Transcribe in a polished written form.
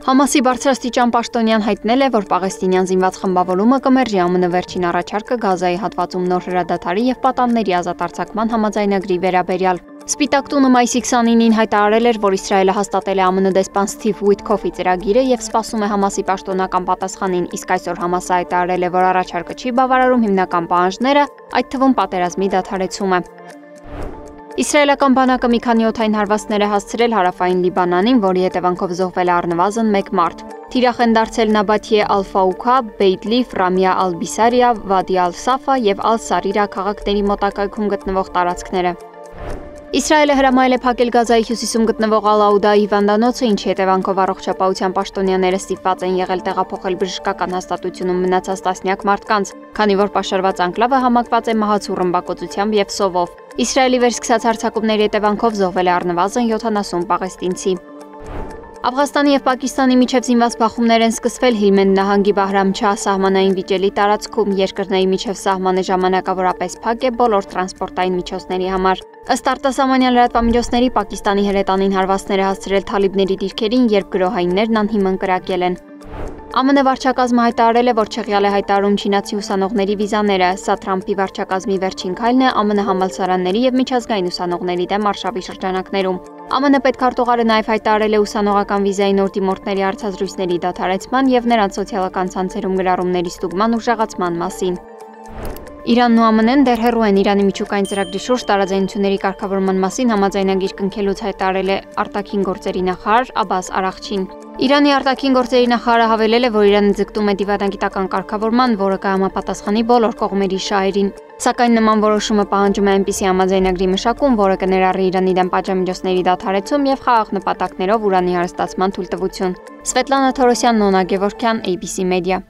Համասի բարձրաստիճան պաշտոնյան հայտնել է, որ պաղեստինյան զինված խմբավորումը կմերժի ԱՄՆ վերջին առաջարկը Գազայի հատվածում նոր հրադադարի և պատանդների ազատ արձակման համաձայնագրի վերաբերյալ։ Սպիտակ տունը մայիսի 29-ին հայտարարել էր, որ Իսրայելը հաստատել է ԱՄՆ դեսպան Սթիվ Ուիթքոֆի ծրագիրը և սպասում է Համասի պաշտոնական պատասխանին, իսկ այսօր Համասը հայտարարել է, որ առաջարկը չի բավարարում հիմնական պահանջները, այդ թվում պատերազմի դադարեցումը։ Իսրայելական բանակը մի քանի օդային հարվածներ է հասցրել հարավային Լիբանանին, որի հետևանքով զոհվել է առնվազն 1 մարդ։ Թիրախ են դարձել Նաբաթիե Ալ-Ֆաուքա, Բեյթլիֆ, Ռամիա Ալ-Բիսարիա, Վադի Ալ-Սաֆա և Ալ-Սարիրա քաղաքների մոտակայքում գտնվող տարածքները։ Իսրայելը հրամայել է փակել Գազայի հյուսիսում գտնվող Ալ-Աուդա հիվանդանոցը, ինչի հետևանքով առողջապահության պաշտոնյաները ստիպված են եղել տեղափոխել բժշկական հաստատությունում մնացած տասնյակ մարդկանց, քանի որ պաշարված անկլավը համակված է մահացու ռմբակոծությամբ և սովով։ Իսրայելի վերսկսած հարձակումների հետևանքով զոհվել է առնվազն 70 պաղեստինցի։ Աֆղանստանի և Պակիստանի միջև զինված բախումներ են սկսվել Հիլմենդ նահանգի Բահրամչահ սահմանային վիճելի տարածքում, երկրների միջև սահմանը ժամանակավորապես փակ է բոլոր տրանսպորտային միջոցների համար։ Ըստ արտասահմանյան լրատվամիջոցների, Պակիստանի հրետանին հարվածներ է հասցրել թալիբների դիրքերին, երբ գրոհայիններն անհիմն կրակել են։ ԱՄՆ վարչակազմը հայտարարել է, որ չեղյալ է հայտարարում չինացի ուսանողների վիզաները։ Սա Թրամփի վարչակազմի վերջին քայլն է ԱՄՆ համալսարանների և միջազգային ուսանողների դեմ արշավի շրջանակներում։ ԱՄՆ պետքարտուղարը նաև հայտարարել է ուսանողական վիզայի նոր դիմորդների հարցազրույցների դադարեցման և նրանց սոցիալական ցանցերում գրառումների ստուգման ուժեղացման մասին։ Իրանն ու ԱՄՆ-ն դեռ հեռու են Իրանի միջուկային ծրագրի շուրջ տարաձայնությունների կարգավորման մասին համաձայնագիր կնքելուց, հայտարարել է արտաքին գործերի նախարար Աբբաս Արաղչին։ Իրանի արտաքին գործերի նախարարը հավելել է, որ Իրանը ձգտում է դիվանագիտական կարգավորման, որը կհամապատասխանի բոլոր կողմերի շահերին։ Սակայն նման որոշումը պահանջում է այնպիսի համաձայնագրի մշակում, որը կներառի Իրանի դեմ պատժամիջոցների դադարեցում և խաղաղ նպատակներով ուրանի հարստացման թույլտվություն։ Սվետլանա Թորոսյան, Նոնա Գևորգյան, ABC Media։